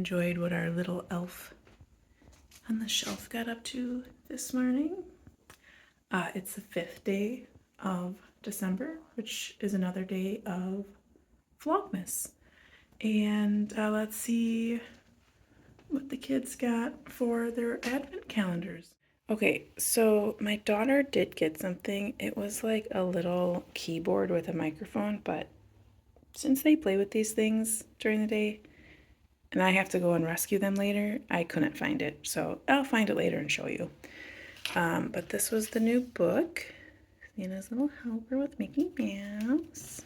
enjoyed what our little elf on the shelf got up to this morning. It's the 5th day of December, which is another day of Vlogmas. And let's see what the kids got for their advent calendars. Okay, so my daughter did get something. It was like a little keyboard with a microphone, but since they play with these things during the day and I have to go and rescue them later, I couldn't find it. So I'll find it later and show you. But this was the new book. Santa's Little Helper with Mickey Mouse.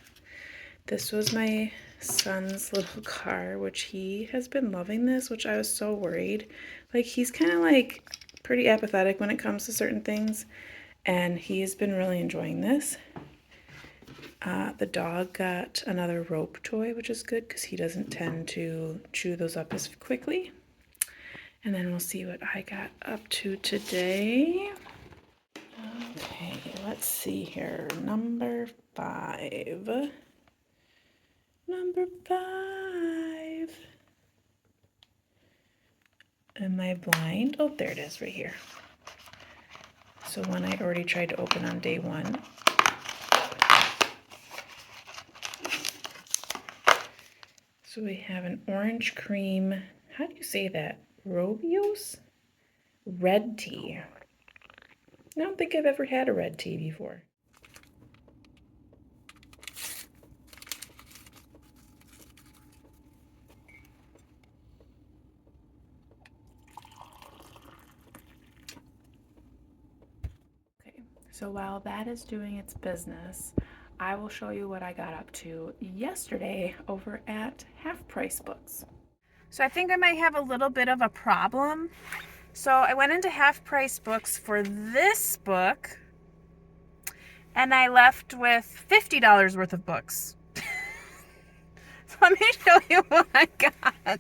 This was my son's little car, which he has been loving this, which I was so worried. Like, he's kind of like pretty apathetic when it comes to certain things, and he's been really enjoying this. The dog got another rope toy, which is good because he doesn't tend to chew those up as quickly. And then we'll see what I got up to today. Okay, let's see here. Number 5. Number 5. Am I blind? Oh, there it is right here. So one I already tried to open on day 1. So we have an orange cream, how do you say that? Robios? Red tea. I don't think I've ever had a red tea before. Okay, so while that is doing its business, I will show you what I got up to yesterday over at Half Price Books. So I think I might have a little bit of a problem. So I went into Half Price Books for this book, and I left with $50 worth of books. So let me show you what I got.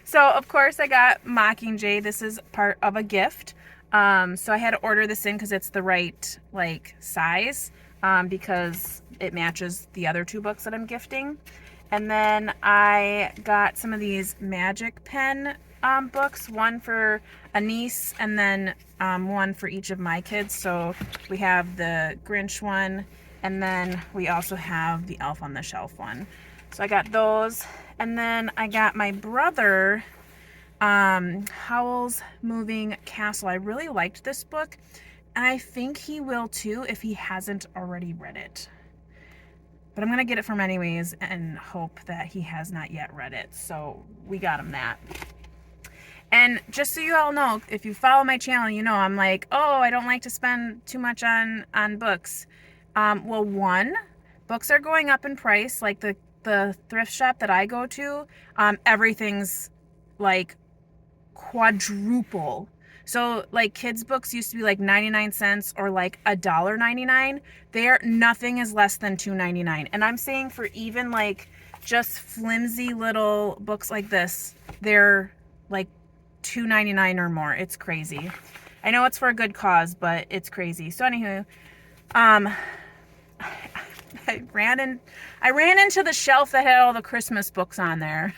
So of course I got Mockingjay. This is part of a gift. So I had to order this in because it's the right size, because it matches the other 2 books that I'm gifting. And then I got some of these magic pen books, one for a niece and then one for each of my kids. So we have the Grinch one, and then we also have the Elf on the Shelf one. So I got those, and then I got my brother Howl's Moving Castle. I really liked this book, and I think he will too if he hasn't already read it. But I'm going to get it from anyways and hope that he has not yet read it. So we got him that. And just so you all know, if you follow my channel, you know I'm like, oh, I don't like to spend too much on books. Well, one, books are going up in price. Like the thrift shop that I go to, everything's like quadruple. So like kids books used to be like 99 cents or like $1.99. Nothing is less than $2.99. And I'm saying for even like just flimsy little books like this, they're like $2.99 or more. It's crazy. I know it's for a good cause, but it's crazy. So anywho, I ran into the shelf that had all the Christmas books on there.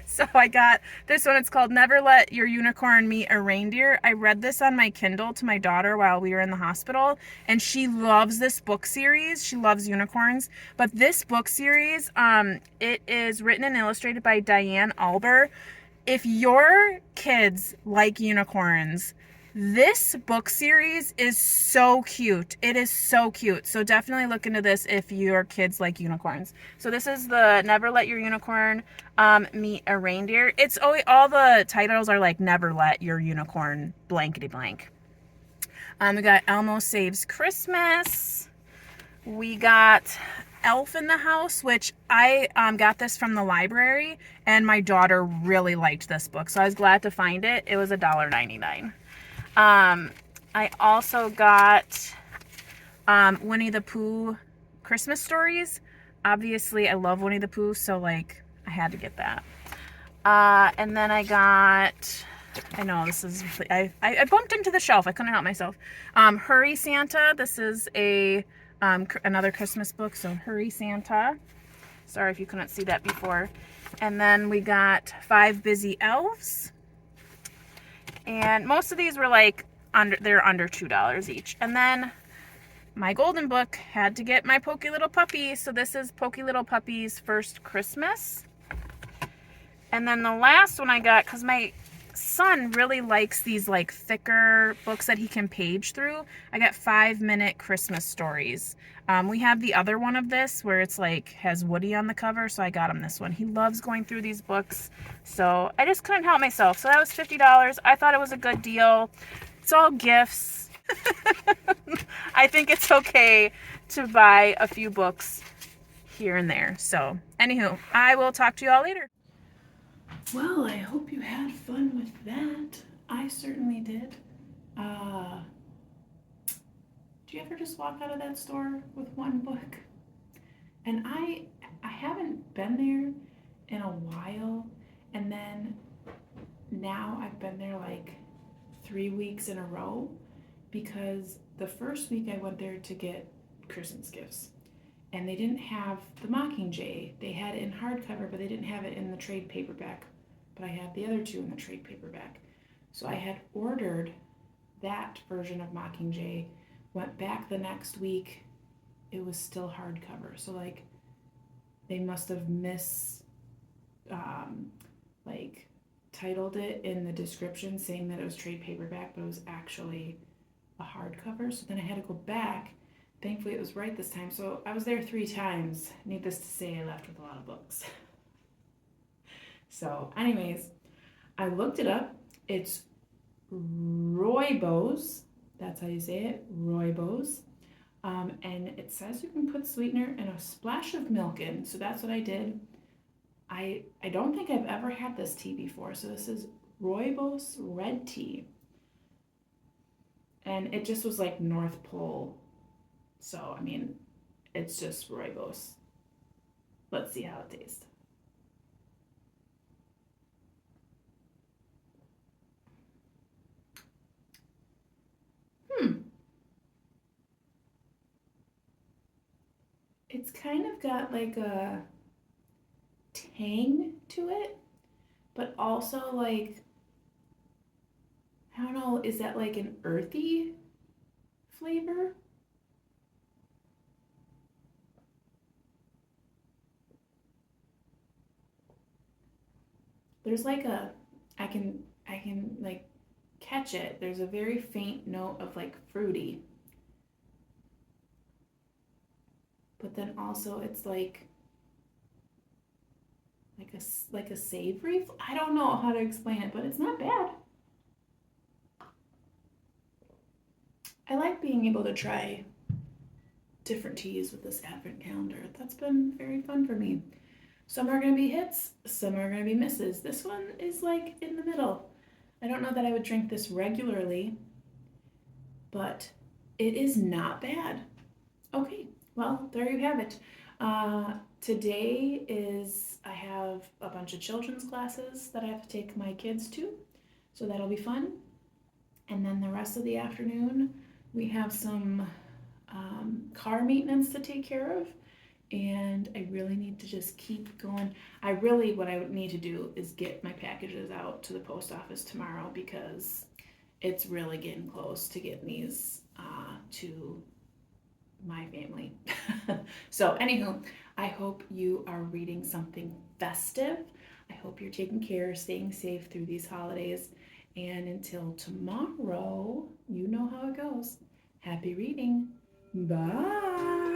So I got this one. It's called Never Let Your Unicorn Meet a Reindeer. I read this on my Kindle to my daughter while we were in the hospital, and she loves this book series. She loves unicorns. But this book series, it is written and illustrated by Diane Alber. If your kids like unicorns, this book series is so cute. It is so cute. So definitely look into this if your kids like unicorns. So this is the Never Let Your Unicorn Meet a Reindeer. It's always, all the titles are like Never Let Your Unicorn blankety blank. We got Elmo Saves Christmas. We got Elf in the House, which I got this from the library, and my daughter really liked this book. So I was glad to find it. It was $1.99. I also got Winnie the Pooh Christmas stories. Obviously, I love Winnie the Pooh, so like I had to get that. And then I got, I know this is, I bumped into the shelf. I couldn't help myself. Hurry Santa. This is a another Christmas book. So Hurry Santa. Sorry if you couldn't see that before. And then we got 5 Busy Elves. And most of these were like they're under $2 each. And then my golden book had to get my Pokey Little Puppy. So this is Pokey Little Puppy's First Christmas. And then the last one I got, because my son really likes these like thicker books that he can page through, I got 5-minute Christmas stories. We have the other one of this where it's like has Woody on the cover, so I got him this one. He loves going through these books, so I just couldn't help myself. So that was $50. I thought it was a good deal. It's all gifts. I think it's okay to buy a few books here and there. So anywho, I will talk to you all later. Well, I hope you had fun with that. I certainly did. Do you ever just walk out of that store with one book? And I haven't been there in a while, and then now I've been there like 3 weeks in a row, because the first week I went there to get Christmas gifts, and they didn't have the Mockingjay. They had it in hardcover, but they didn't have it in the trade paperback. But I had the other two in the trade paperback. So I had ordered that version of Mockingjay, went back the next week, it was still hardcover. So like they must have titled it in the description saying that it was trade paperback, but it was actually a hardcover. So then I had to go back. Thankfully it was right this time. So I was there 3 times. Needless to say, I left with a lot of books. So anyways, I looked it up. It's rooibos. That's how you say it, rooibos. And it says you can put sweetener and a splash of milk in. So that's what I did. I don't think I've ever had this tea before. So this is rooibos red tea. And it just was like North Pole. So, I mean, it's just rooibos. Let's see how it tastes. It's kind of got like a tang to it, but also like, I don't know, is that like an earthy flavor? There's like I can like catch it. There's a very faint note of like fruity. But then also it's like a savory. I don't know how to explain it, but it's not bad. I like being able to try different teas with this advent calendar. That's been very fun for me. Some are going to be hits, some are going to be misses. This one is like in the middle. I don't know that I would drink this regularly, but it is not bad. Okay, well, there you have it. Today I have a bunch of children's classes that I have to take my kids to, so that'll be fun. And then the rest of the afternoon, we have some car maintenance to take care of, and I really need to just keep going. What I would need to do is get my packages out to the post office tomorrow, because it's really getting close to getting these to my family. So anywho, I hope you are reading something festive. I hope you're taking care, staying safe through these holidays. And until tomorrow, you know how it goes. Happy reading. Bye.